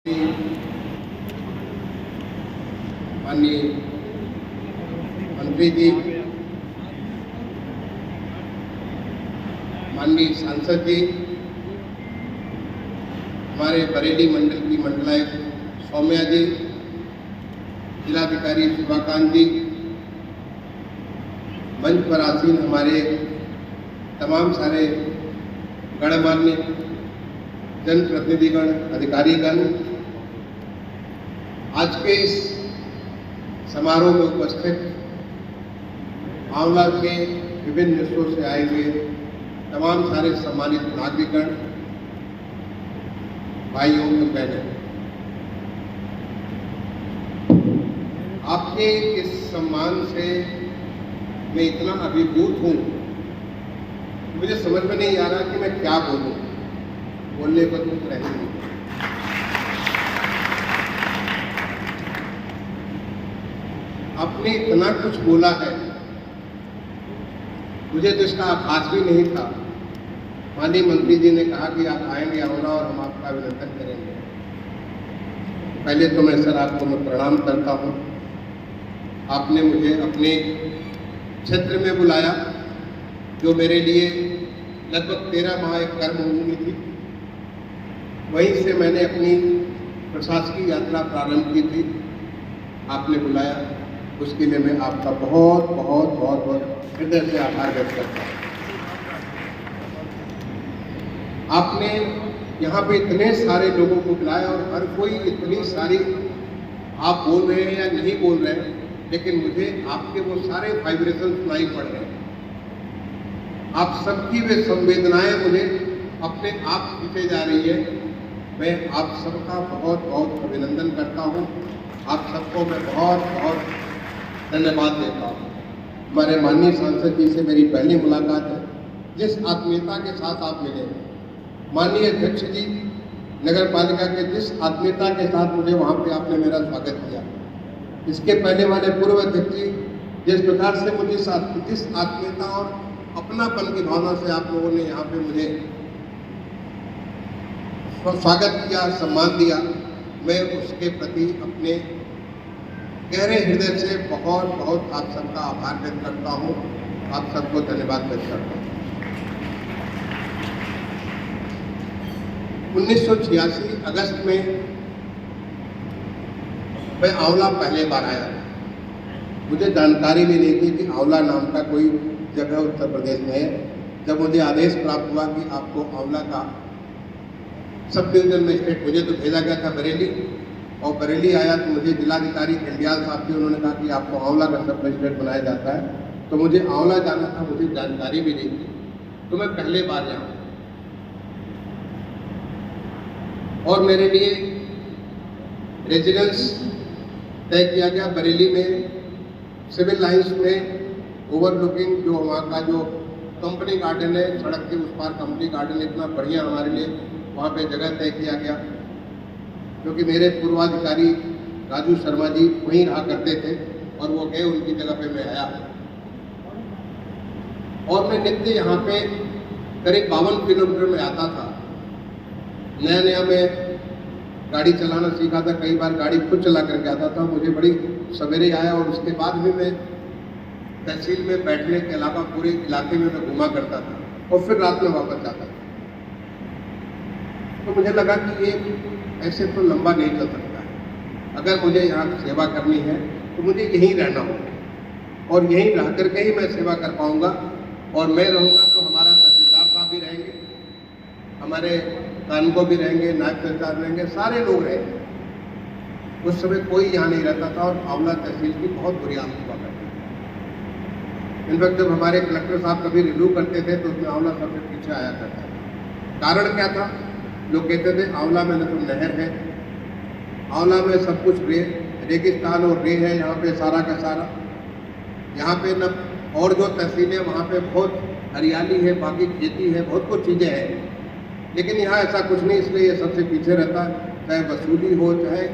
माननीय मंत्री जी, माननीय सांसद जी, हमारे बरेली मंडल की मंडलायुक्त सौम्या जी, जिलाधिकारी शुभाकांत जी, मंच पर आसीन हमारे तमाम सारे गणमान्य जनप्रतिनिधिगण, अधिकारीगण, आज के इस समारोह में उपस्थित आंवला के विभिन्न हिस्सों से आए हुए तमाम सारे सम्मानित नागरिकगण, भाइयों और बहनों, आपके इस सम्मान से मैं इतना अभिभूत हूं, मुझे समझ में नहीं आ रहा कि मैं क्या बोलूं। बोलने को कुछ रहे नहीं। आपने इतना कुछ बोला है, मुझे तो इसका आभास भी नहीं था। माननीय मंत्री जी ने कहा कि आप आएंगे आंवला और हम आपका अभिनंदन करेंगे। पहले तो मैं सर आपको मैं प्रणाम करता हूं। आपने मुझे अपने क्षेत्र में बुलाया, जो मेरे लिए लगभग 13 माह एक कर्मभूमि थी। वहीं से मैंने अपनी प्रशासकीय यात्रा प्रारंभ की थी। आपने बुलाया, उसके लिए मैं आपका बहुत बहुत बहुत बहुत हृदय से आभार व्यक्त करता हूँ। आपने यहाँ पे इतने सारे लोगों को बुलाया और हर कोई इतनी सारी, आप बोल रहे हैं या नहीं बोल रहे हैं, लेकिन मुझे आपके वो सारे वाइब्रेशन सुनाई पड़ रहे हैं। आप सबकी वे संवेदनाएं मुझे अपने आप खींचे जा रही है। मैं आप सबका बहुत बहुत अभिनंदन करता हूँ। आप सबको मैं बहुत बहुत धन्यवाद देता हूँ। हमारे माननीय सांसद जी से मेरी पहली मुलाकात है। जिस आत्मीयता के साथ आप मिले, माननीय अध्यक्ष जी नगर पालिका के जिस आत्मीयता के साथ मुझे वहाँ पे आपने मेरा स्वागत किया, इसके पहले वाले पूर्व अध्यक्ष जी जिस प्रकार से मुझे जिस आत्मीयता और अपनापन की भावना से आप लोगों ने यहाँ पे मुझे स्वागत किया, सम्मान दिया, मैं उसके प्रति अपने गहरे हृदय से बहुत बहुत आप सबका आभार व्यक्त करता हूँ। आप सबको धन्यवाद व्यक्त करता हूँ। 1986 अगस्त में मैं आंवला पहले बार आया। मुझे जानकारी भी नहीं थी कि आंवला नाम का कोई जगह उत्तर प्रदेश में है। जब मुझे आदेश प्राप्त हुआ कि आपको आंवला का सब डिवीजन मजिस्ट्रेट, मुझे तो भेजा गया था बरेली, और बरेली आया तो मुझे जिलाधिकारी खंडियाल साहब थे, उन्होंने कहा कि आपको आंवला का सब मजिस्ट्रेट बनाया जाता है। तो मुझे आंवला जाना था, मुझे जानकारी भी नहीं थी, तो मैं पहले बार यहाँ और मेरे लिए रेजिडेंस तय किया गया बरेली में, सिविल लाइंस में ओवरलुकिंग जो वहाँ का जो कंपनी गार्डन है, सड़क के उस पार कंपनी गार्डन इतना बढ़िया हमारे लिए, वहाँ पे जगह तय किया गया। क्योंकि मेरे पूर्वाधिकारी राजू शर्मा जी वहीं रहा करते थे और वो गए, उनकी जगह पे मैं आया और मैं नित्य यहाँ पे करीब 52 किलोमीटर में आता था। नया नया मैं गाड़ी चलाना सीखा था, कई बार गाड़ी खुद चला करके आता था। मुझे बड़ी सवेरे आया और उसके बाद भी मैं तहसील में बैठने के अलावा पूरे इलाके में मैं घूमा करता था और फिर रात में वापस जाता था। तो मुझे लगा कि ये ऐसे तो लंबा नहीं चल सकता है। अगर मुझे यहाँ सेवा करनी है तो मुझे यहीं रहना होगा और यहीं रह करके ही मैं सेवा कर पाऊँगा। और मैं रहूँगा तो हमारा तहसीलदार साहब भी रहेंगे, हमारे कानूनगो भी रहेंगे, नायब तहसीलदार रहेंगे, सारे लोग रहेंगे। उस समय कोई यहाँ नहीं रहता था और आंवला तहसील की बहुत बुरी हालत हुआ करती थी। इनफैक्ट जब हमारे कलेक्टर साहब कभी रिव्यू करते थे तो उसमें आंवला सबसे पीछे आया करता था। कारण क्या था? लोग कहते थे आंवला में न तो नहर है, आंवला में सब कुछ रेगिस्तान और रे है, यहाँ पे सारा का सारा। यहाँ पे न और जो तहसील है वहाँ पे बहुत हरियाली है, बाकी खेती है, बहुत कुछ चीज़ें हैं, लेकिन यहाँ ऐसा कुछ नहीं, इसलिए ये सबसे पीछे रहता है। चाहे वसूली हो, चाहे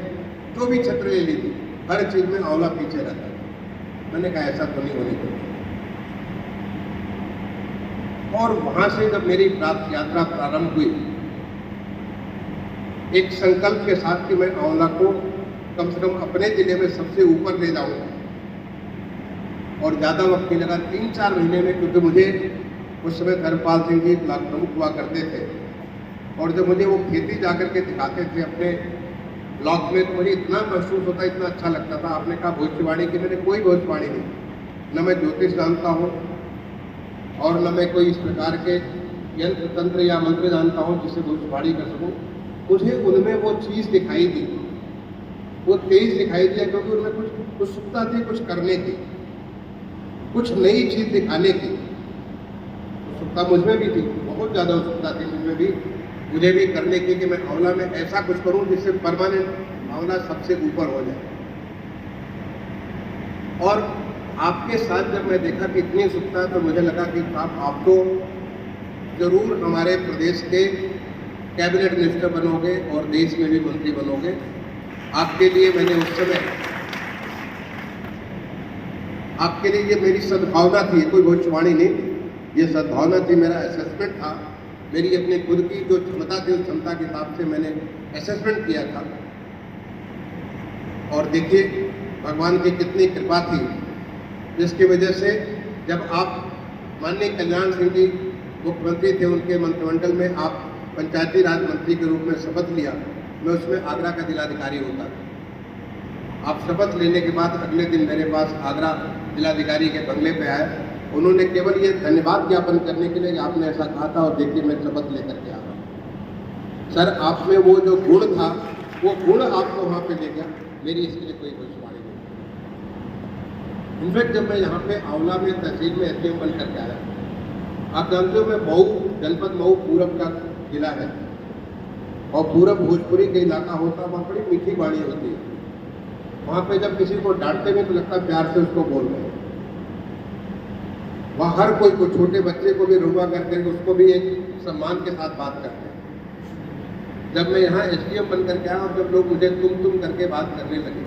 जो भी क्षेत्र ले लीजिए, हर चीज़ में आंवला पीछे रहता है। मैंने कहा ऐसा तो नहीं होने चाहिए। और वहाँ से जब मेरी यात्रा प्रारंभ हुई एक संकल्प के साथ कि मैं आंवला को कम से कम अपने जिले में सबसे ऊपर ले जाऊंगा। और ज़्यादा वक्त नहीं लगा, 3-4 महीने में, क्योंकि मुझे उस समय धर्मपाल सिंह जी ब्लॉक प्रमुख हुआ करते थे और जब मुझे वो खेती जाकर के दिखाते थे अपने ब्लॉक में, तो मुझे इतना महसूस होता, इतना अच्छा लगता था। आपने कहा भविष्यवाणी की, मैंने कोई भविष्यवाणी नहीं, न मैं ज्योतिष जानता हूँ और न मैं कोई इस प्रकार के यंत्र तंत्र या मंत्र जानता हूँ जिससे भविष्यवाणी कर सकूँ। मुझे उनमें वो चीज़ दिखाई दी, वो तेज दिखाई दिया, क्योंकि उनमें कुछ उत्सुकता थी, कुछ करने की, कुछ नई चीज़ दिखाने की उत्सुकता मुझमें भी थी, बहुत ज़्यादा उत्सुकता थी मुझमें भी, मुझे भी करने की कि मैं आंवला में ऐसा कुछ करूं जिससे परमानेंट आंवला सबसे ऊपर हो जाए। और आपके साथ जब मैं देखा कि इतनी उत्सुकता, तो मुझे लगा कि आप तो जरूर हमारे प्रदेश के कैबिनेट मिनिस्टर बनोगे और देश में भी मंत्री बनोगे। आपके लिए मैंने उस समय, आपके लिए ये मेरी सद्भावना थी, कोई भविष्यवाणी नहीं, ये सद्भावना थी, मेरा असेसमेंट था, मेरी अपनी खुद की जो क्षमता थी उस क्षमता के हिसाब से मैंने असेसमेंट किया था। और देखिए भगवान की कितनी कृपा थी, जिसकी वजह से जब आप माननीय कल्याण सिंह जी मुख्यमंत्री थे, उनके मंत्रिमंडल में आप पंचायती राज मंत्री के रूप में शपथ लिया। मैं उसमें आगरा का जिलाधिकारी होता था। आप शपथ लेने के बाद अगले दिन मेरे पास आगरा जिलाधिकारी के बंगले पे आए। उन्होंने केवल ये धन्यवाद ज्ञापन करने के लिए कि आपने ऐसा कहा था और देखिए मैं शपथ लेकर के आ रहा हूँ। सर, आप में वो जो गुण था, वो गुण आपको वहाँ पे ले गया, मेरी इसके लिए कोई भविष्यवाणी नहीं। इनफैक्ट जब मैं यहाँ पे आंवला में तहसील में एसडीएम बन करके आया, आप जानते हो मैं मऊ जनपद, मऊ पूरब का जिला है और पूरब भोजपुरी का इलाका होता है, वहाँ बड़ी मीठी वाणी होती है। वहाँ पे जब किसी को डांटते भी तो लगता है प्यार से उसको बोल रहे हैं। वहाँ हर कोई को, छोटे बच्चे को भी रुआ करके उसको भी एक सम्मान के साथ बात करते हैं। जब मैं यहाँ एसडीएम बन करके आया और जब लोग मुझे तुम करके बात करने लगे,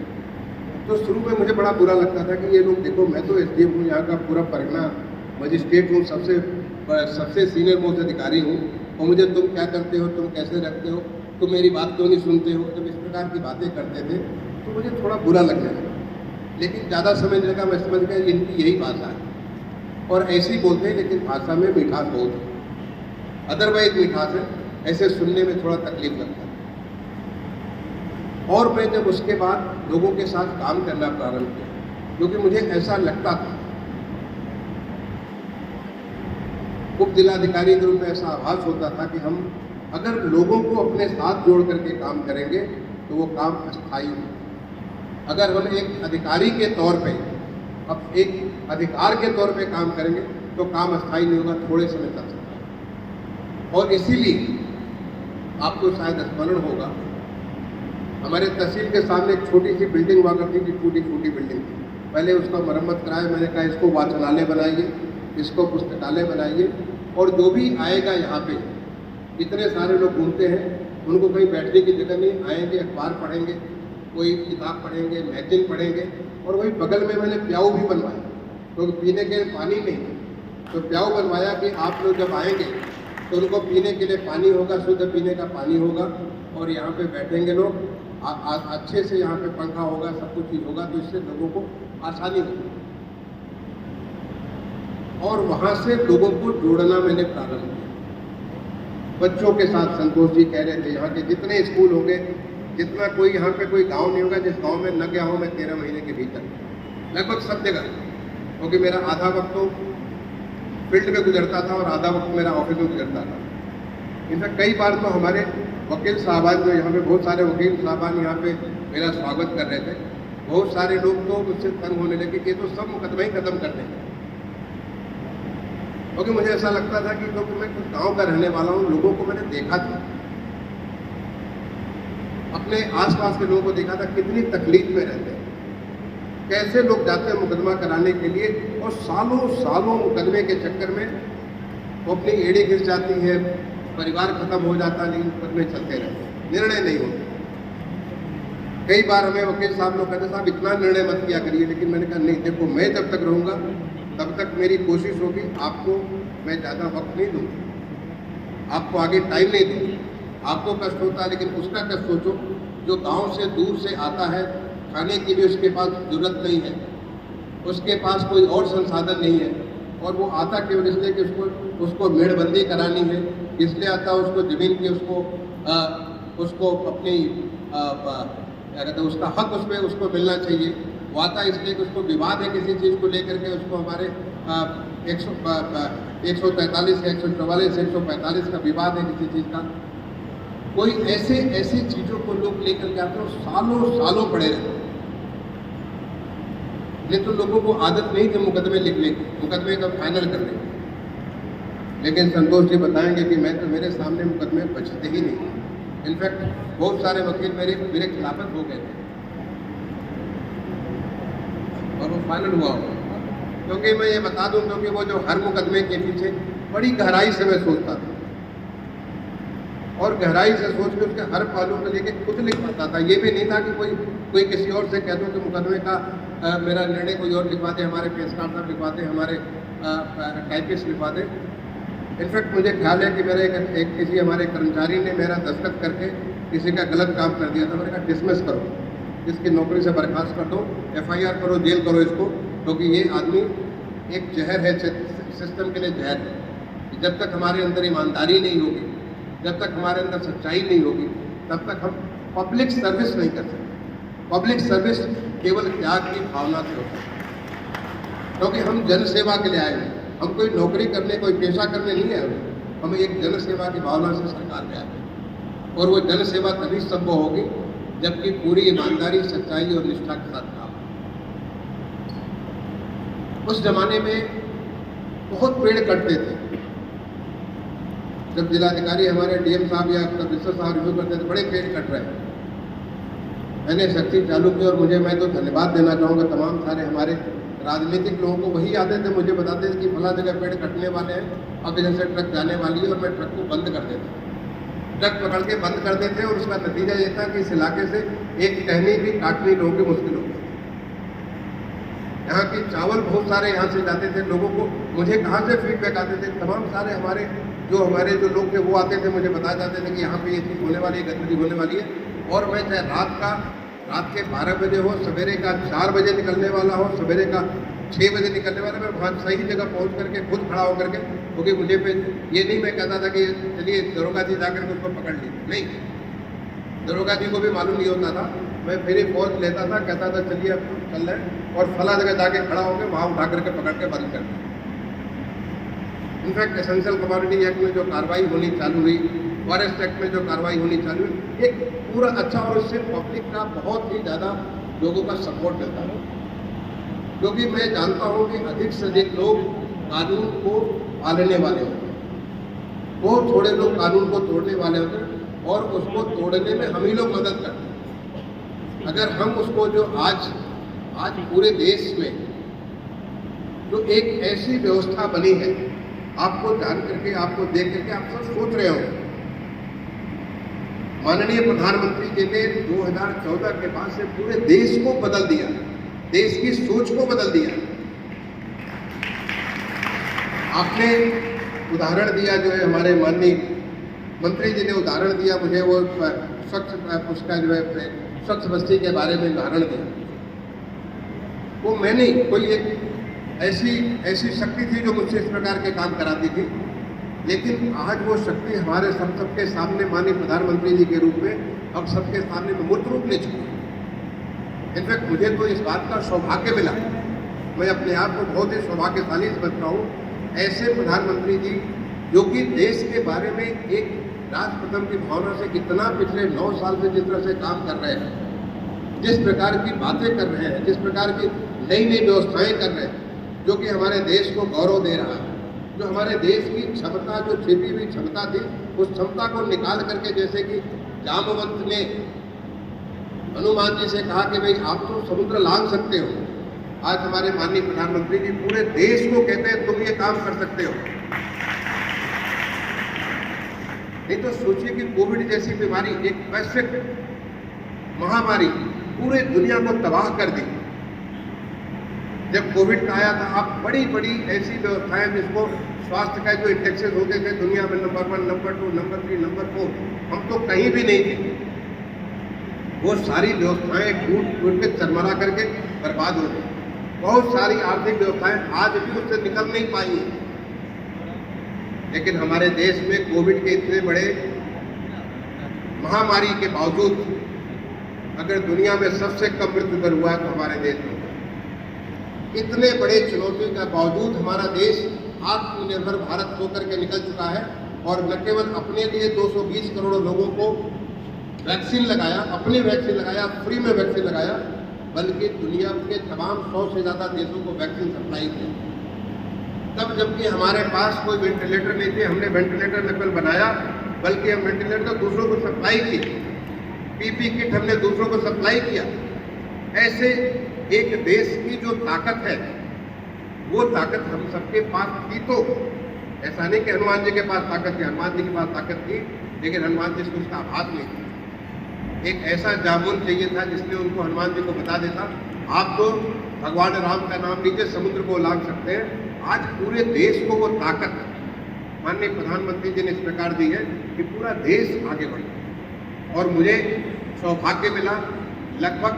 तो शुरू में मुझे बड़ा बुरा लगता था कि ये लोग, देखो मैं तो एसडीएम हूँ, यहाँ का पूरा परगना मजिस्ट्रेट हूँ, सबसे सीनियर मोस्ट अधिकारी हूँ, और मुझे तुम क्या करते हो, तुम कैसे रखते हो, तुम मेरी बात क्यों नहीं सुनते हो। जब इस प्रकार की बातें करते थे तो मुझे थोड़ा बुरा लगने लगा, लेकिन ज़्यादा समझने लगा, मैं समझ गया इनकी यही भाषा है और ऐसे ही बोलते हैं, लेकिन भाषा में मिठास बहुत है, अदरवाइज मिठास है, ऐसे सुनने में थोड़ा तकलीफ लगता है। और मैं जब उसके बाद लोगों के साथ काम करना प्रारंभ किया, क्योंकि मुझे ऐसा लगता था, उप जिलाधिकारी के रूप में ऐसा आभास होता था कि हम अगर लोगों को अपने साथ जोड़ करके काम करेंगे तो वो काम अस्थायी है। अगर हम एक अधिकारी के तौर पे, अब एक अधिकार के तौर पे काम करेंगे तो काम अस्थायी नहीं होगा, थोड़े समय तक सकता है। और इसीलिए आपको शायद स्मरण होगा, हमारे तहसील के सामने एक छोटी सी बिल्डिंग हुआ करती थी, टूटी बिल्डिंग थी। पहले उसका मरम्मत कराया, मैंने कहा इसको वाचनालय बनाइए, इसको पुस्तकालय बनाइए, और जो भी आएगा यहाँ पे, इतने सारे लोग घूमते हैं, उनको कहीं बैठने की जगह नहीं, आएंगे अखबार पढ़ेंगे, कोई किताब पढ़ेंगे, मैगजीन पढ़ेंगे। और वही बगल में मैंने प्याऊ भी बनवाया, क्योंकि पीने के लिए पानी नहीं, तो प्याऊ बनवाया कि आप लोग जब आएंगे तो उनको पीने के लिए पानी होगा, शुद्ध पीने का पानी होगा, और यहाँ पे बैठेंगे लोग, अच्छे से यहाँ पे पंखा होगा, सब कुछ चीज़ होगा, तो इससे लोगों को आसानी होगी। और वहाँ से लोगों को जोड़ना मैंने प्रारंभ किया। बच्चों के साथ संतोष जी कह रहे थे, यहाँ के जितने स्कूल होंगे, जितना कोई यहाँ पे कोई गांव नहीं होगा जिस गांव में न गया हूँ मैं 13 महीने के भीतर, लगभग सब जगह, क्योंकि मेरा आधा वक्त तो फील्ड में गुजरता था और आधा वक्त मेरा ऑफिस में गुजरता था। इनफैक्ट कई बार तो हमारे वकील साहबान, जो यहाँ पे बहुत सारे वकील साहबान यहाँ पे मेरा स्वागत कर रहे थे, बहुत सारे लोग तो मुझसे तंग होने लगे कि ये तो सब मुकदमे ही खत्म कर देंगे, क्योंकि मुझे ऐसा लगता था कि क्योंकि मैं कुछ गाँव का रहने वाला हूँ, लोगों को मैंने देखा था, अपने आसपास के लोगों को देखा था कितनी तकलीफ में रहते हैं, कैसे लोग जाते हैं मुकदमा कराने के लिए, और सालों सालों मुकदमे के चक्कर में वो अपनी एड़ी घिस जाती है, परिवार खत्म हो जाता, लेकिन मुकदमे चलते रहते, निर्णय नहीं होते। कई बार हमें वकील साहब लोग कहते साहब इतना निर्णय मत किया करिए, लेकिन मैंने कहा नहीं, देखो मैं जब तक रहूँगा तब तक मेरी कोशिश होगी, आपको मैं ज़्यादा वक्त नहीं दूँगा, आपको आगे टाइम नहीं दूँगा, आपको कष्ट होता है, लेकिन उसका कष्ट सोचो जो गांव से दूर से आता है, खाने की भी उसके पास जरूरत नहीं है, उसके पास कोई और संसाधन नहीं है, और वो आता केवल इसलिए कि उसको मेड़बंदी करानी है, इसलिए आता है उसको ज़मीन की उसको अपनी क्या कहते हैं उसका हक उसको मिलना चाहिए। वो आता है इसलिए कि उसको विवाद है किसी चीज़ को लेकर के, उसको हमारे 143 या 144 145 का विवाद है किसी चीज़ का। कोई ऐसी चीज़ों को लोग लेकर के आते हैं और सालों सालों पड़े रहते हैं। ये तो लोगों को आदत नहीं थी मुकदमे लिखने की, मुकदमे का फाइनल करने की। लेकिन संतोष जी बताएंगे कि मेरे सामने मुकदमे बचते ही नहीं। इनफैक्ट बहुत सारे वकील मेरे खिलाफत हो गए थे और वो फाइनल हुआ होगा। क्योंकि मैं ये बता दूं, क्योंकि वो जो हर मुकदमे के पीछे बड़ी गहराई से मैं सोचता था और गहराई से सोच के उसके हर पहलू को लेके खुद लिख पाता था। ये भी नहीं था कि कोई किसी और से कह दूं कि मुकदमे का मेरा निर्णय कोई और लिखवा दे, हमारे पेशकार साहब लिखवा दे, हमारे टाइपिस्ट लिखवा दे। इनफैक्ट मुझे ख्याल है कि मेरे किसी हमारे कर्मचारी ने मेरा दस्तखत करके किसी का गलत काम कर दिया था। मैंने कहा डिसमिस करो, इसकी नौकरी से बर्खास्त कर दो, FIR करो, जेल करो इसको, क्योंकि ये आदमी एक जहर है, सिस्टम के लिए जहर है। जब तक हमारे अंदर ईमानदारी नहीं होगी, जब तक हमारे अंदर सच्चाई नहीं होगी, तब तक हम पब्लिक सर्विस नहीं कर सकते। पब्लिक सर्विस केवल त्याग की भावना से होती है, क्योंकि हम जन सेवा के लिए आए हैं। हम कोई नौकरी करने, कोई पेशा करने नहीं आए, हम एक जन सेवा की भावना से सरकार में आए हैं। और वो जन सेवा तभी संभव होगी जबकि पूरी ईमानदारी, सच्चाई और निष्ठा के साथ काम। उस जमाने में बहुत पेड़ कटते थे। जब जिलाधिकारी हमारे DM साहब या कमिश्नर साहब रिव्यू करते थे, बड़े पेड़ कट रहे हैं, मैंने सख्ती चालू की। और मैं तो धन्यवाद देना चाहूँगा तमाम सारे हमारे राजनीतिक लोगों को। वही आते थे, मुझे बताते थे कि फला जगह पेड़ कटने वाले हैं, अब इधर से ट्रक जाने वाली है, और मैं ट्रक को बंद कर देता, ट्रक पकड़ के बंद कर देते। और उसका नतीजा ये था कि इस इलाके से एक टहनी भी काटनी लोगों की मुश्किल हो गई। यहाँ की चावल बहुत सारे यहाँ से जाते थे लोगों को। मुझे कहाँ से फीडबैक आते थे, तमाम सारे हमारे जो लोग थे वो आते थे, मुझे बताया जाते थे कि यहाँ पे ये चीज़ होने वाली है, गतिविधि होने वाली है। और मैं चाहे रात के 12 बजे हो, सवेरे का 4 बजे निकलने वाला हो, सवेरे का 6 बजे निकलने वाला, मैं वहाँ सही जगह पहुँच करके खुद खड़ा होकर के, क्योंकि मुझे पे ये नहीं मैं कहता था कि चलिए दरोगा जी जाकर के उसको पकड़ ली, नहीं, दरोगा जी को भी मालूम नहीं होता था। मैं फिर ही पहुँच लेता था, कहता था चलिए अब चल रहे हैं, और फला जगह जाके खड़ा होकर वहाँ उठा करके पकड़ के बंद कर दिया। इनफैक्ट एसेंशियल कमोडिटी एक्ट में जो कार्रवाई होनी चालू हुई, फॉरेस्ट एक्ट में जो कार्रवाई होनी चालू हुई, एक पूरा अच्छा, और उससे पब्लिक का बहुत ही ज़्यादा लोगों का सपोर्ट मिलता है। क्योंकि मैं जानता हूँ कि अधिक से अधिक लोग कानून को पालने वाले होते हैं, बहुत थोड़े लोग कानून को तोड़ने वाले होते हैं, और उसको तोड़ने में हम ही लोग मदद करते हैं। अगर हम उसको जो आज पूरे देश में जो एक ऐसी व्यवस्था बनी है, आपको जान करके, आपको देख करके आप सब सोच रहे हो, माननीय प्रधानमंत्री जी ने 2014 के बाद से पूरे देश को बदल दिया, देश की सोच को बदल दिया। आपने उदाहरण दिया, जो है हमारे माननीय मंत्री जी ने उदाहरण दिया मुझे, वो उसका जो है स्वच्छ बस्ती के बारे में उदाहरण दिया। वो मैंने कोई एक ऐसी शक्ति थी जो मुझसे इस प्रकार के काम कराती थी, लेकिन आज वो शक्ति हमारे सबके सामने माननीय प्रधानमंत्री जी के रूप में अब सबके सामने में मूर्त रूप ले चुकी है। इनफैक्ट मुझे तो इस बात का सौभाग्य मिला, मैं अपने आप को बहुत ही सौभाग्यशाली समझता हूँ, ऐसे प्रधानमंत्री जी जो कि देश के बारे में एक राष्ट्रप्रथम की भावना से कितना पिछले 9 साल से जिस तरह से काम कर रहे हैं, जिस प्रकार की बातें कर रहे हैं, जिस प्रकार की नई व्यवस्थाएं कर रहे हैं, जो कि हमारे देश को गौरव दे रहा है, जो हमारे देश की क्षमता, जो छिपी हुई क्षमता थी, उस क्षमता को निकाल करके, जैसे कि जामवंत ने हनुमान जी से कहा कि भाई आप तो समुद्र लांघ सकते हो, आज हमारे माननीय प्रधानमंत्री जी पूरे देश को कहते हैं तुम ये काम कर सकते हो। नहीं तो सोचिए कि कोविड जैसी बीमारी, एक वैश्विक महामारी पूरे दुनिया को तबाह कर दी, जब कोविड का आया था, आप बड़ी बड़ी ऐसी व्यवस्थाएं जिसको स्वास्थ्य का जो इंडेक्सेस होते थे दुनिया में नंबर 1, नंबर 2, नंबर 3, नंबर 4, हम तो कहीं भी नहीं थे। वो सारी व्यवस्थाएं टूट टूट के चरमरा करके बर्बाद हो गई। बहुत सारी आर्थिक व्यवस्थाएं आज भी उससे निकल नहीं पाई हैं। लेकिन हमारे देश में कोविड के इतने बड़े महामारी के बावजूद अगर दुनिया में सबसे कम मृत्यु दर हुआ है तो हमारे देश में, इतने बड़े चुनौतियों के बावजूद हमारा देश आत्मनिर्भर भारत होकर के निकल चुका है। और न केवल अपने लिए 220 करोड़ लोगों को वैक्सीन लगाया, अपनी वैक्सीन लगाया, फ्री में वैक्सीन लगाया, बल्कि दुनिया के तमाम 100 से ज़्यादा देशों को वैक्सीन सप्लाई की। तब जबकि हमारे पास कोई वेंटिलेटर नहीं थे, हमने वेंटिलेटर न केवल बनाया बल्कि हम वेंटिलेटर दूसरों को सप्लाई की, पीपी किट हमने दूसरों को सप्लाई किया। ऐसे एक देश की जो ताकत है, वो ताकत हम सबके पास थी। तो ऐसा नहीं कि हनुमान जी के पास ताकत थी, हनुमान जी के पास ताकत थी, लेकिन हनुमान जी को उसका आभास नहीं था। एक ऐसा जामुन चाहिए था जिसने उनको हनुमान जी को बता देता, आप तो भगवान राम का नाम लीजिए, समुद्र को लांघ सकते हैं। आज पूरे देश को वो ताकत माननीय प्रधानमंत्री जी ने इस प्रकार दी है कि पूरा देश आगे बढ़े। और मुझे सौभाग्य मिला लगभग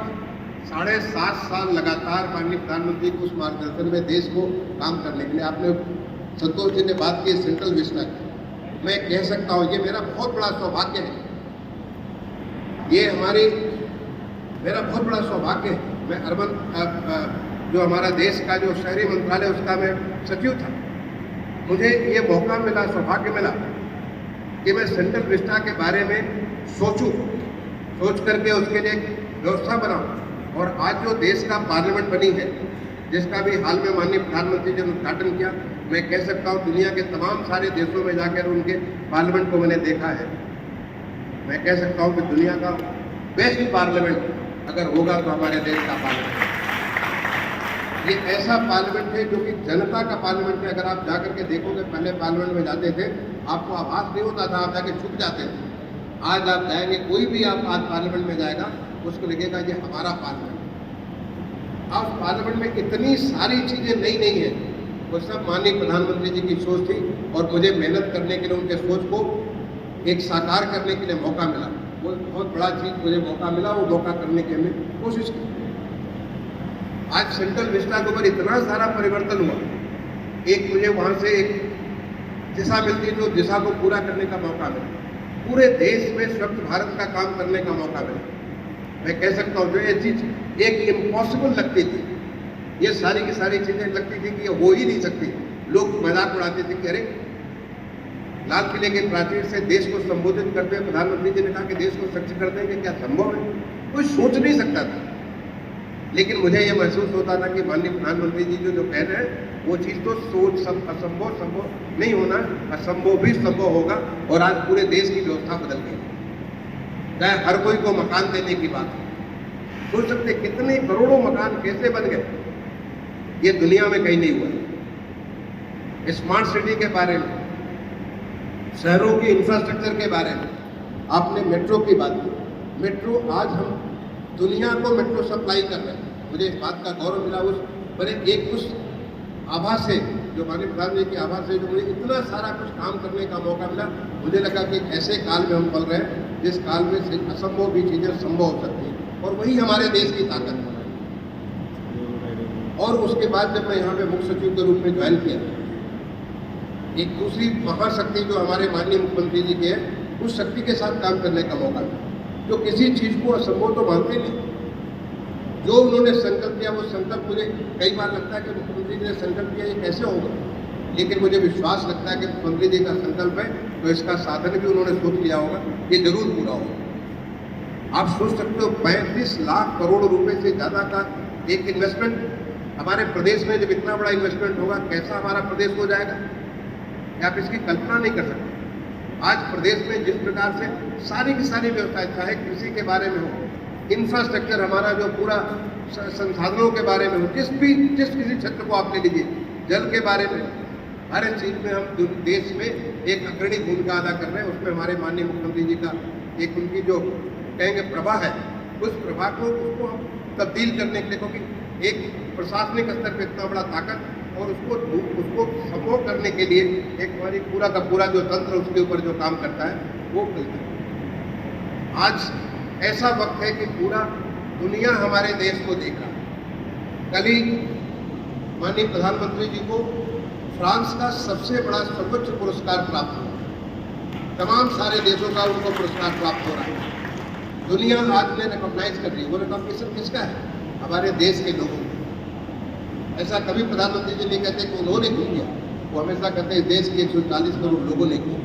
7.5 साल लगातार माननीय प्रधानमंत्री के उस मार्गदर्शन में देश को काम करने के लिए। आपने संतोष जी ने बात की सेंट्रल विस्टा की, मैं कह सकता हूँ ये मेरा बहुत बड़ा सौभाग्य है, ये मेरा बहुत बड़ा सौभाग्य है। मैं अर्बन जो हमारा देश का जो शहरी मंत्रालय उसका मैं सचिव था, मुझे ये मौका मिला, सौभाग्य मिला कि मैं सेंट्रल विस्टा के बारे में सोचूं, सोच करके उसके लिए एक व्यवस्था बनाऊं। और आज जो देश का पार्लियामेंट बनी है, जिसका भी हाल में माननीय प्रधानमंत्री जी ने उद्घाटन किया, मैं कह सकता हूँ दुनिया के तमाम सारे देशों में जाकर उनके पार्लियामेंट को मैंने देखा है। मैं कह सकता हूँ कि दुनिया का बेस्ट पार्लियामेंट अगर होगा तो हमारे देश का पार्लियामेंट। ये ऐसा पार्लियामेंट है जो कि जनता का पार्लियामेंट है। अगर आप जाकर के देखोगे, पहले पार्लियामेंट में जाते थे आपको आभास नहीं होता था, आप जाके छुप जाते थे। आज आप जाएंगे, कोई भी आप आज पार्लियामेंट में जाएगा उसको लगेगा ये हमारा पार्लियामेंट। आज पार्लियामेंट में इतनी सारी चीज़ें नई नई है, वो सब माननीय प्रधानमंत्री जी की सोच थी और मुझे मेहनत करने के लिए उनके सोच को एक साकार करने के लिए मौका मिला। वो बहुत बड़ा चीज़ मुझे मौका मिला, वो मौका करने की हमने कोशिश की। आज सेंट्रल विस्टा के ऊपर इतना सारा परिवर्तन हुआ, एक मुझे वहाँ से एक दिशा मिलती तो दिशा को पूरा करने का मौका मिला, पूरे देश में स्वच्छ भारत का काम करने का मौका मिला। मैं कह सकता हूँ जो ये चीज़ एक इम्पॉसिबल लगती थी, ये सारी की सारी चीज़ें लगती थी कि ये हो ही नहीं सकती। लोग मजाक उड़ाते थे कि अरे लाल किले के प्राचीर से देश को संबोधित करते हुए प्रधानमंत्री जी ने कहा कि देश को स्वच्छ कर देंगे, क्या संभव है? कोई सोच नहीं सकता था। लेकिन मुझे ये महसूस होता था कि माननीय प्रधानमंत्री जी जो कह रहे हैं वो चीज़ तो सोच असंभव संभव नहीं होना, असंभव भी संभव होगा। और आज पूरे देश की व्यवस्था बदल गई, चाहे हर कोई को मकान देने की बात है। सोच सकते कितने करोड़ों मकान कैसे बन गए, ये दुनिया में कहीं नहीं हुआ। स्मार्ट सिटी के बारे में, शहरों की इंफ्रास्ट्रक्चर के बारे में, आपने मेट्रो की बात की। मेट्रो आज हम दुनिया को मेट्रो सप्लाई कर रहे हैं। मुझे इस बात का गौरव मिला उस आभा से, जो माननीय प्रधानमंत्री की आभा से जो मुझे इतना सारा कुछ काम करने का मौका मिला। मुझे लगा कि ऐसे काल में हम पल रहे हैं जिस काल में असंभव भी चीज़ें संभव हो सकती हैं, और वही हमारे देश की ताकत है। और उसके बाद जब मैं यहाँ पे मुख्य सचिव के रूप में ज्वाइन किया, एक दूसरी महाशक्ति जो हमारे माननीय मुख्यमंत्री जी के है, उस शक्ति के साथ काम करने का मौका मिला, जो किसी चीज़ को असंभव तो मानते नहीं। जो उन्होंने संकल्प किया वो संकल्प, मुझे कई बार लगता है कि मुख्यमंत्री जी ने संकल्प किया ये कैसे होगा, लेकिन मुझे विश्वास लगता है कि मुख्यमंत्री जी का संकल्प है तो इसका साधन भी उन्होंने सोच लिया होगा, ये जरूर पूरा होगा। आप सोच सकते हो 35 लाख करोड़ रुपए से ज़्यादा का एक इन्वेस्टमेंट हमारे प्रदेश में, जब इतना बड़ा इन्वेस्टमेंट होगा कैसा हमारा प्रदेश हो जाएगा, आप इसकी कल्पना नहीं कर सकते। आज प्रदेश में जिस प्रकार से सारी की सारी व्यवस्थाएं, चाहे कृषि के बारे में हो, इंफ्रास्ट्रक्चर हमारा जो पूरा संसाधनों के बारे में हो, जिस किसी क्षेत्र को आप ले लीजिए, जल के बारे में, हर चीज़ में हम देश में एक अग्रणी भूमिका अदा कर रहे हैं। उसमें हमारे माननीय मुख्यमंत्री जी का एक उनकी जो कहेंगे प्रभा है, उस प्रभा को उसको हम तब्दील करने के लिए, क्योंकि एक प्रशासनिक स्तर पर इतना बड़ा ताकत और उसको संभव करने के लिए एक हमारी पूरा का पूरा जो तंत्र उसके ऊपर जो काम करता है वो मिलता है। आज ऐसा वक्त है कि पूरा दुनिया हमारे देश को देख रहा है। कल ही माननीय प्रधानमंत्री जी को फ्रांस का सबसे बड़ा सर्वोच्च पुरस्कार प्राप्त हुआ। तमाम सारे देशों का उनको पुरस्कार प्राप्त हो रहा है। दुनिया आज में रिकॉग्नाइज कर रही है। वो रिकॉग्निशन किसका है? हमारे देश के लोगों को। ऐसा कभी प्रधानमंत्री जी नहीं कहते कि उन्होंने किया, वो हमेशा कहते हैं देश के 140 करोड़ लोगों ने किया।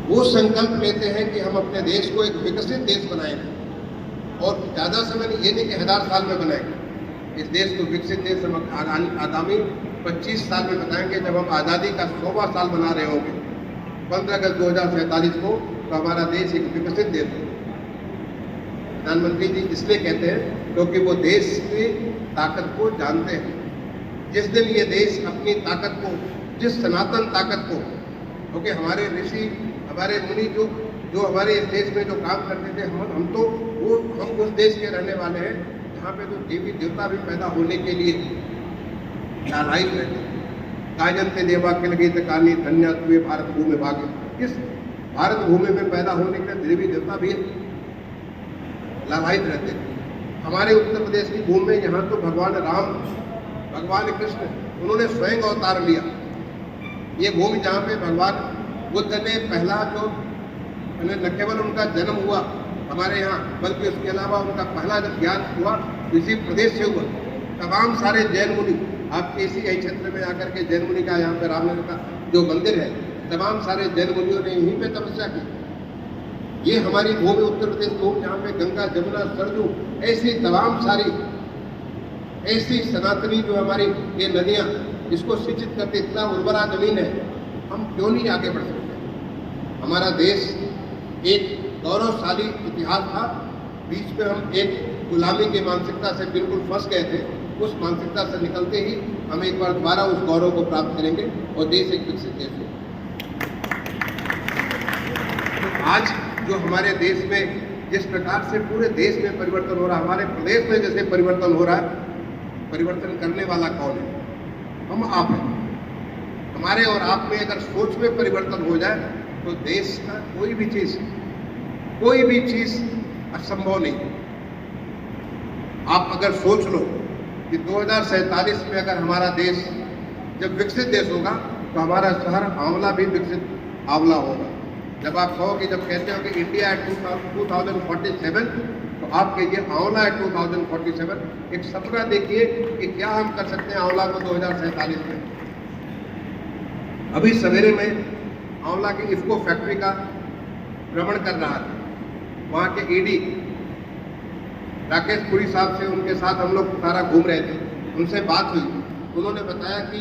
वो संकल्प लेते हैं कि हम अपने देश को एक विकसित देश बनाएंगे, और ज़्यादा समय ये नहीं कि 1000 साल में बनाएंगे। इस देश को विकसित देश हम आगामी 25 साल में बताएंगे, जब हम आज़ादी का 100वां साल बना रहे होंगे 15 अगस्त 2047 को, तो हमारा देश एक विकसित देश होगा। प्रधानमंत्री जी इसलिए कहते हैं क्योंकि वो देश की ताकत को जानते हैं। जिस दिन ये देश अपनी ताकत को, जिस सनातन ताकत को, क्योंकि हमारे ऋषि, हमारे मुनि जो हमारे इस देश में जो काम करते थे, हम उस देश के रहने वाले हैं जहाँ पे तो देवी देवता भी पैदा होने के लिए लालायित रहते थे। गायजंते देवा किल गीत कानी धन्य तुए भारत भूमि भाग्य। इस भारत भूमि में पैदा होने के देवी देवता भी लालायित रहते थे। हमारे उत्तर प्रदेश की भूमि में यहाँ तो भगवान राम, भगवान कृष्ण, उन्होंने स्वयं अवतार लिया। ये भूमि जहाँ पे भगवान बुद्ध ने पहला जो न केवल उनका जन्म हुआ हमारे यहाँ, बल्कि उसके अलावा उनका पहला जब ज्ञान हुआ इसी प्रदेश से हुआ। तमाम सारे जैन मुनि आपके इसी क्षेत्र में आकर के जैन मुनि का यहाँ पे रामनगर का जो मंदिर है, तमाम सारे जैन मुनियों ने यहीं पे तपस्या की। ये हमारी भूमि उत्तर प्रदेश भूमि जहाँ पे गंगा, जमुना, सरजू, ऐसी तमाम सारी ऐसी सनातनी जो हमारी ये नदियाँ इसको सिंचित करते, इतना उर्वरा जमीन है, हम क्यों नहीं आगे बढ़ सकते? हमारा देश एक गौरवशाली इतिहास था। बीच में हम एक गुलामी की मानसिकता से बिल्कुल फंस गए थे। उस मानसिकता से निकलते ही हम एक बार दोबारा उस गौरव को प्राप्त करेंगे और देश एक विकसित देश होगा। आज जो हमारे देश में जिस प्रकार से पूरे देश में परिवर्तन हो रहा है, हमारे प्रदेश में जैसे परिवर्तन हो रहा है, परिवर्तन करने वाला कौन है? हम आप हैं। हमारे और आप में अगर सोच में परिवर्तन हो जाए तो देश का कोई भी चीज असंभव नहीं है। आप अगर सोच लो कि 2047 में अगर हमारा देश जब विकसित देश होगा तो हमारा शहर आंवला भी विकसित आंवला होगा। जब आप कहो कि जब कहते हो कि इंडिया एट 2047, तो आप कहिए आंवला एट 2047। एक सपना देखिए कि क्या हम कर सकते हैं आंवला को 2047 में। अभी सवेरे में आंवला की इफ्को फैक्ट्री का भ्रमण कर रहा था। वहाँ के ईडी राकेश पुरी साहब से, उनके साथ हम लोग सारा घूम रहे थे, उनसे बात हुई। उन्होंने बताया कि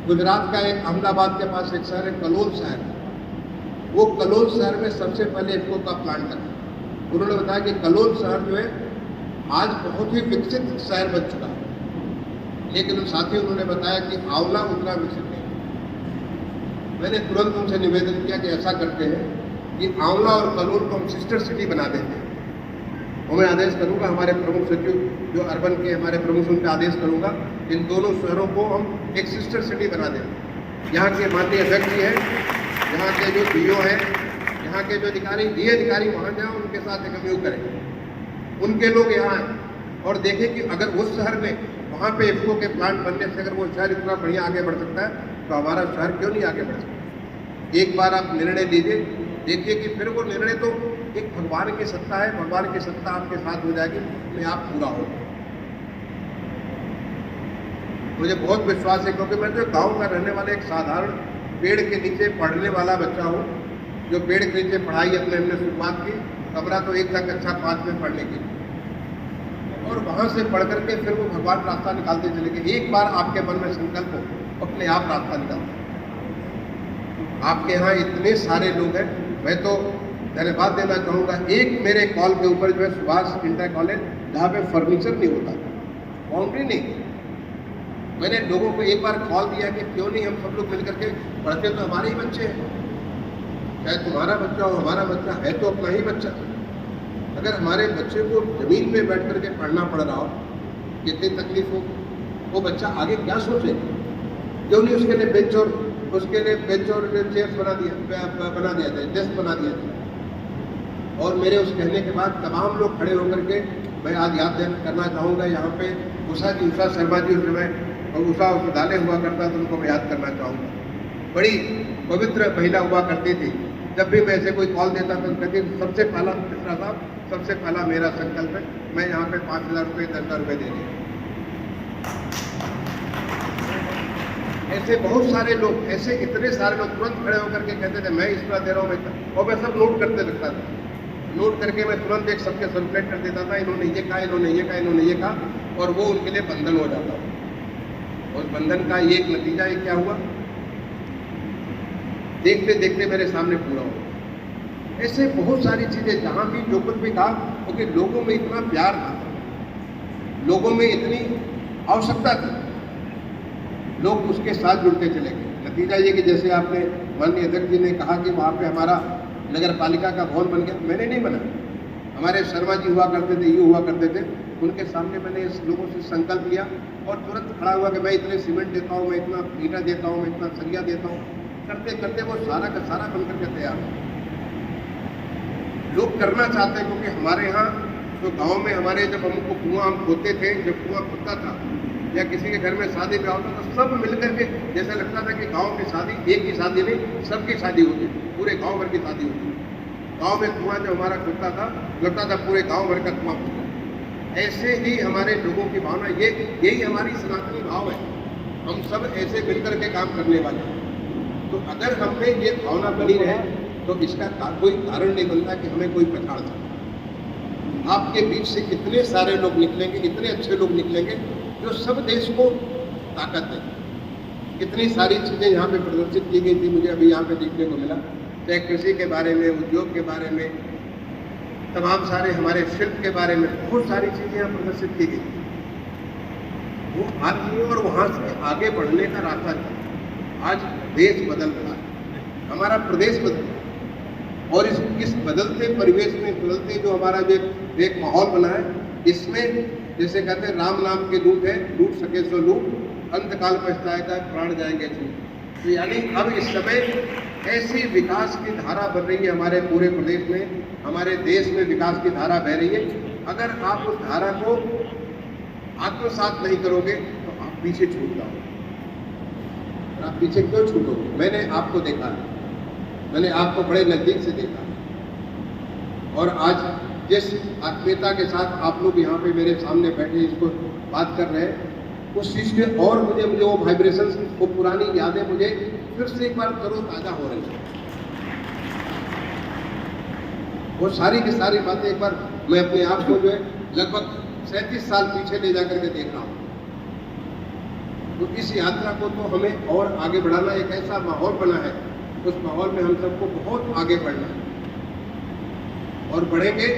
गुजरात का एक अहमदाबाद के पास एक शहर है कलोल शहर, वो कलोल शहर में सबसे पहले इफ्को का प्लांट था। उन्होंने बताया कि कलोल शहर जो है आज बहुत ही विकसित शहर बन चुका है, लेकिन साथ ही उन्होंने बताया कि आंवला उतना विकसित नहीं। मैंने तुरंत उनसे निवेदन किया कि ऐसा करते हैं कि आंवला और कलोल को हम सिस्टर सिटी बना देते हैं। और मैं आदेश करूंगा हमारे प्रमुख सचिव जो अर्बन के हमारे प्रमुख, उनका आदेश करूंगा इन दोनों शहरों को हम एक सिस्टर सिटी बना दें। यहाँ के माननीय अध्यक्ष जी हैं, यहाँ के जो डीओ हैं, यहाँ के जो अधिकारी वहाँ जाएँ, उनके साथ एक MOU करें, उनके लोग यहाँ आए और देखें कि अगर उस शहर में वहाँ पे इफ्को के प्लांट बनने से अगर वो शहर इतना बढ़िया आगे बढ़ सकता है तो हमारा शहर क्यों नहीं आगे बढ़ सकता? एक बार आप निर्णय लीजिए, देखिए कि फिर वो निर्णय तो एक भगवान की सत्ता है, भगवान की सत्ता आपके साथ हो जाएगी, अपने आप पूरा होगा। मुझे बहुत विश्वास है, क्योंकि मैं जो गांव का रहने वाला एक साधारण पेड़ के नीचे पढ़ने वाला बच्चा हूँ, जो पेड़ के नीचे पढ़ाई हमने शुरुआत की। कमरा तो एक था कक्षा 5 में पढ़ने के लिए, और वहाँ से पढ़ करके फिर वो भगवान रास्ता निकालते चले गए। एक बार आपके मन में संकल्प हो, अपने आप रास्ता निकालते। आपके यहाँ इतने सारे लोग हैं, मैं तो धन्यवाद देना चाहूँगा। एक मेरे कॉल के ऊपर जो है सुभाष इंटर कॉलेज, जहाँ पे फर्नीचर नहीं होता, बाउंड्री नहीं, मैंने लोगों को एक बार कॉल दिया कि क्यों नहीं हम सब लोग मिलकर के पढ़ते, तो हमारे ही बच्चे हैं, चाहे तुम्हारा बच्चा हो हमारा बच्चा है, तो अपना ही बच्चा। अगर हमारे बच्चे को ज़मीन पे बैठ करके पढ़ना पड़ रहा हो, कितनी तकलीफ हो, वो बच्चा आगे क्या सोचे? क्यों नहीं उसके लिए बेंच और चेयर्स बना दिया जाए, डेस्क बना दिया जाए। और मेरे उस कहने के बाद तमाम लोग खड़े होकर के, मैं आज याद करना चाहूँगा यहाँ पे उषा शर्मा जी, उस समय और उषा विद्यालय हुआ करता था, उनको मैं याद करना चाहूँगा। बड़ी पवित्र महिला हुआ करती थी। जब भी मैं ऐसे कोई कॉल देता था तो कहती सबसे पहला मिश्रा साहब, सबसे पहला मेरा संकल्प है, मैं यहाँ पे 5,000 रुपये 10,000 रुपये दे रही हूँ। ऐसे बहुत सारे लोग, ऐसे इतने सारे लोग तुरंत खड़े होकर के कहते थे मैं इस तरह दे रहा हूँ, और मैं सब नोट करते रखता था। नोट करके मैं तुरंत एक सबके सर्कुलेट कर देता था, इन्होंने ये कहा, इन्होंने ये कहा, इन्होंने ये कहा, और वो उनके लिए बंधन हो जाता था। और बंधन का एक नतीजा ये क्या हुआ, देखते देखते मेरे सामने पूरा हुआ। ऐसे बहुत सारी चीजें, जहां भी जो कुछ भी कहा, क्योंकि लोगों में इतना प्यार था, लोगों में इतनी आवश्यकता थी, लोग उसके साथ जुड़ते चले गए। नतीजा ये कि जैसे आपने माननीय अध्यक्ष जी ने कहा कि वहाँ पे हमारा नगर पालिका का भवन बन गया, मैंने नहीं बना, हमारे शर्मा जी हुआ करते थे, ये हुआ करते थे, उनके सामने मैंने इस लोगों से संकल्प लिया और तुरंत खड़ा हुआ कि मैं इतने सीमेंट देता हूँ, मैं इतना ईंटा देता हूँ, मैं इतना सरिया देता हूँ। करते करते वो सारा का सारा बनकर के तैयार हो। लोग करना चाहते हैं, क्योंकि हमारे यहाँ तो गांव में हमारे जब हमको कुआं हम खोदते थे, जब कुआं खुदता था या किसी के घर में शादी ब्याह होता था, सब मिलकर के जैसा लगता था कि गांव की शादी, एक की शादी नहीं, सबकी शादी होती, पूरे गांव भर की शादी होती। गांव में कुआं जब हमारा खुदता था, लगता था पूरे गांव भर का कुआं खुदता। ऐसे ही हमारे लोगों की भावना, यही हमारी सनातनी भाव है, हम सब ऐसे मिलकर के काम करने वाले हैं। तो अगर हम में ये भावना बनी रहे तो इसका कोई कारण नहीं बनता कि हमें कोई पछाड़ सके। आपके बीच से कितने सारे लोग निकलेंगे, इतने अच्छे लोग निकलेंगे जो सब देश को ताकत देंगे। कितनी सारी चीज़ें यहाँ पे प्रदर्शित की गई थी, मुझे अभी यहाँ पे देखने को मिला, चाहे कृषि के बारे में, उद्योग के बारे में, तमाम सारे हमारे शिल्प के बारे में, बहुत सारी चीज़ें यहाँ प्रदर्शित की गई। वो आज नहीं, और वहाँ से आगे बढ़ने का रास्ता था। आज देश बदल रहा है, हमारा प्रदेश बदल रहा है, और इस बदलते परिवेश में, बदलते जो हमारा जो एक माहौल बना है, इसमें जैसे कहते हैं राम नाम के दूत है, लूट सके सो लूट, अंतकाल पछताएगा प्राण जाएंगे छूट। तो यानी अब इस समय ऐसी विकास की धारा बन रही है हमारे पूरे प्रदेश में, हमारे देश में विकास की धारा बह रही है। अगर आप उस धारा को आत्मसात नहीं करोगे तो आप पीछे छूट जाओगे। आप पीछे क्यों छूटोगे? मैंने आपको देखा, मैंने आपको बड़े नजदीक से देखा, और आज जिस आत्मीयता के साथ आप लोग यहाँ पे मेरे सामने बैठे इसको बात कर रहे हैं, उस चीज़ के और मुझे वो वाइब्रेशंस, वो पुरानी यादें मुझे फिर से एक बार तरोताजा हो रही है। वो सारी की सारी बातें एक बार मैं अपने आप को जो है लगभग 37 साल पीछे ले जाकर के देख रहा हूँ। तो इस यात्रा को तो हमें और आगे बढ़ाना, एक ऐसा माहौल बना है, उस माहौल में हम सबको बहुत आगे बढ़ना है, और बढ़ेंगे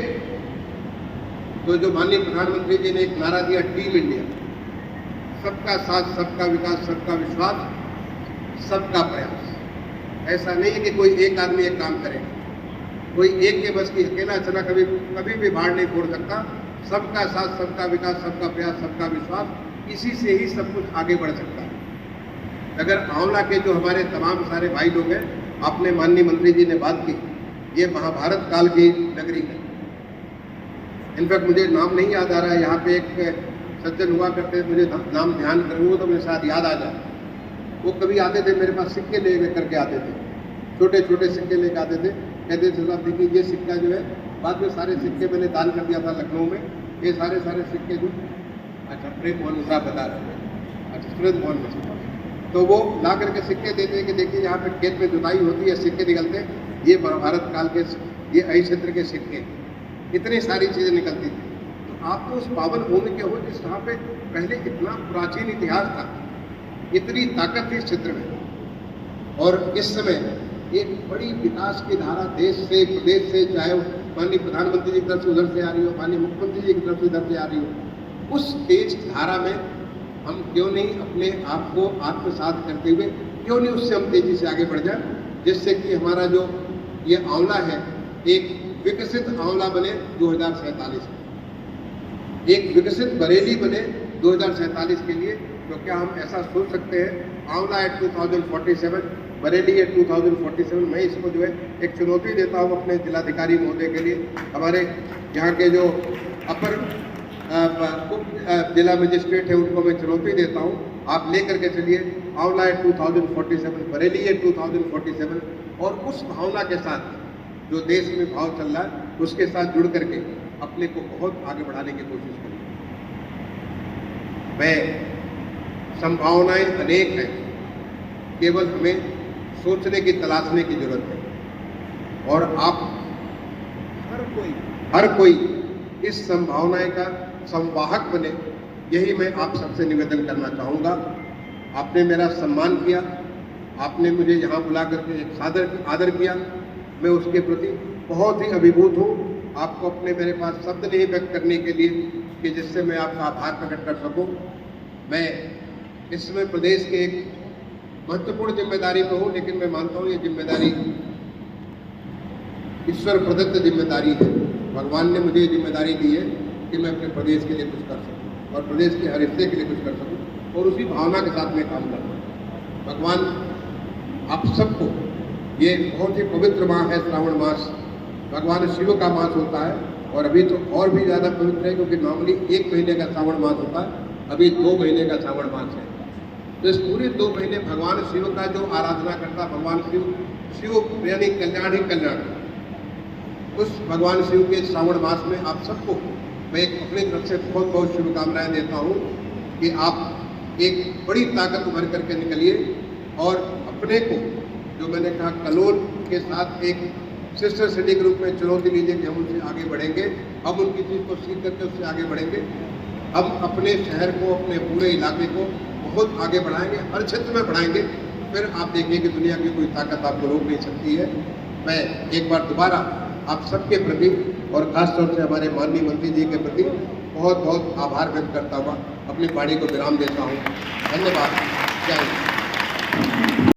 तो जो माननीय प्रधानमंत्री जी ने एक नारा दिया, टीम इंडिया, सबका साथ, सबका विकास, सबका विश्वास, सबका प्रयास। ऐसा नहीं है कि कोई एक आदमी एक काम करे, कोई एक के बस की अकेला चला कभी भी भाड़ नहीं फोड़ सकता। सबका साथ, सबका विकास, सबका प्रयास, सबका विश्वास, इसी से ही सब कुछ आगे बढ़ सकता है। अगर आंवला के जो हमारे तमाम सारे भाई लोग हैं, आपने माननीय मंत्री जी ने बात की, ये महाभारत काल की नगरी है। इनफैक्ट मुझे नाम नहीं याद आ रहा है, यहाँ पे एक सज्जन हुआ करते, मुझे नाम ध्यान करूँ तो मेरे साथ याद आ जाए। वो कभी आते थे मेरे पास, सिक्के ले करके आते थे, छोटे छोटे सिक्के लेकर आते थे, कहते थे साहब देखिए ये सिक्का जो है, बाद में सारे सिक्के मैंने दान कर दिया था लखनऊ में, ये सारे सिक्के जो, अच्छा प्रेम मोहन मिश्रा बता रहे हैं, अच्छा सुरेंद्र मोहन मिश्रा, तो वो ला करके सिक्के देते हैं कि देखिए यहाँ पे खेत में जुताई होती है, सिक्के निकलते हैं, ये महाभारत काल के, ये अहि क्षेत्र के सिक्के, इतनी सारी चीज़ें निकलती थी। तो आप तो उस पावन भूमि के हो जिस जहाँ पे पहले इतना प्राचीन इतिहास था, इतनी ताकत थी इस क्षेत्र में, और इस समय एक बड़ी विकास की धारा देश से, प्रदेश से, चाहे माननीय प्रधानमंत्री जी की तरफ से उधर से आ रही हो, माननीय मुख्यमंत्री जी की तरफ से इधर से आ रही हो, उस तेज धारा में हम क्यों नहीं अपने आप को आत्मसात करते हुए, क्यों नहीं उससे हम तेजी से आगे बढ़ जाए, जिससे कि हमारा जो ये आंवला है एक विकसित आंवला बने 2047 में, एक विकसित बरेली बने 2047 के लिए। तो क्या हम ऐसा सोच सकते हैं आंवला एट 2047, बरेली एट 2047? मैं इसको जो है एक चुनौती देता हूँ अपने जिलाधिकारी महोदय के लिए, हमारे यहाँ के जो अपर जिला मजिस्ट्रेट है उनको मैं चुनौती देता हूँ, आप लेकर के चलिए आंवला एट 2047, बरेली एट 2047, और उस भावना के साथ जो देश में भाव चल रहा है उसके साथ जुड़ करके अपने को बहुत आगे बढ़ाने की कोशिश करें। मैं संभावनाएं अनेक हैं, केवल हमें सोचने की तलाशने की जरूरत है, और आप हर कोई इस संभावनाएं का संवाहक बने, यही मैं आप सबसे निवेदन करना चाहूँगा। आपने मेरा सम्मान किया, आपने मुझे यहाँ बुला करके एक आदर किया, मैं उसके प्रति बहुत ही अभिभूत हूँ। आपको अपने मेरे पास शब्द नहीं व्यक्त करने के लिए कि जिससे मैं आपका आभार प्रकट कर सकूँ। मैं इस समय प्रदेश के एक महत्वपूर्ण जिम्मेदारी में हूँ, लेकिन मैं मानता हूँ ये जिम्मेदारी ईश्वर प्रदत्त जिम्मेदारी है। भगवान ने मुझे ये जिम्मेदारी दी है कि मैं अपने प्रदेश के लिए कुछ कर सकूं और प्रदेश के हर हिस्से के लिए कुछ कर सकूं, और उसी भावना के साथ मैं काम करता हूँ। भगवान आप सबको, ये बहुत ही पवित्र माह है श्रावण मास, भगवान शिव का मास होता है, और अभी तो और भी ज़्यादा पवित्र है क्योंकि नॉर्मली 1 महीने का श्रावण मास होता है, अभी 2 महीने का श्रावण मास है। तो इस पूरे 2 महीने भगवान शिव का जो आराधना करता, भगवान शिव यानी कल्याण ही कल्याण, उस भगवान शिव के श्रावण मास में आप सबको मैं एक अपनी तरफ से बहुत बहुत शुभकामनाएं देता हूँ कि आप एक बड़ी ताकत उभर करके निकलिए, और अपने को, जो मैंने कहा, कलोल के साथ एक सिस्टर सिटी के रूप में चुनौती लीजिए कि हम उनसे आगे बढ़ेंगे, हम उनकी चीज़ को सीख करके उससे आगे बढ़ेंगे, हम अपने शहर को, अपने पूरे इलाके को बहुत आगे बढ़ाएंगे, हर क्षेत्र में बढ़ाएंगे, फिर आप देखिए कि दुनिया की कोई ताकत आपको रोक नहीं सकती है। मैं एक बार दोबारा आप सबके प्रति और खासतौर से हमारे माननीय मंत्री जी के प्रति बहुत बहुत आभार व्यक्त करता हुआ अपनी वाणी को विराम देता हूँ। धन्यवाद। जय हिंद।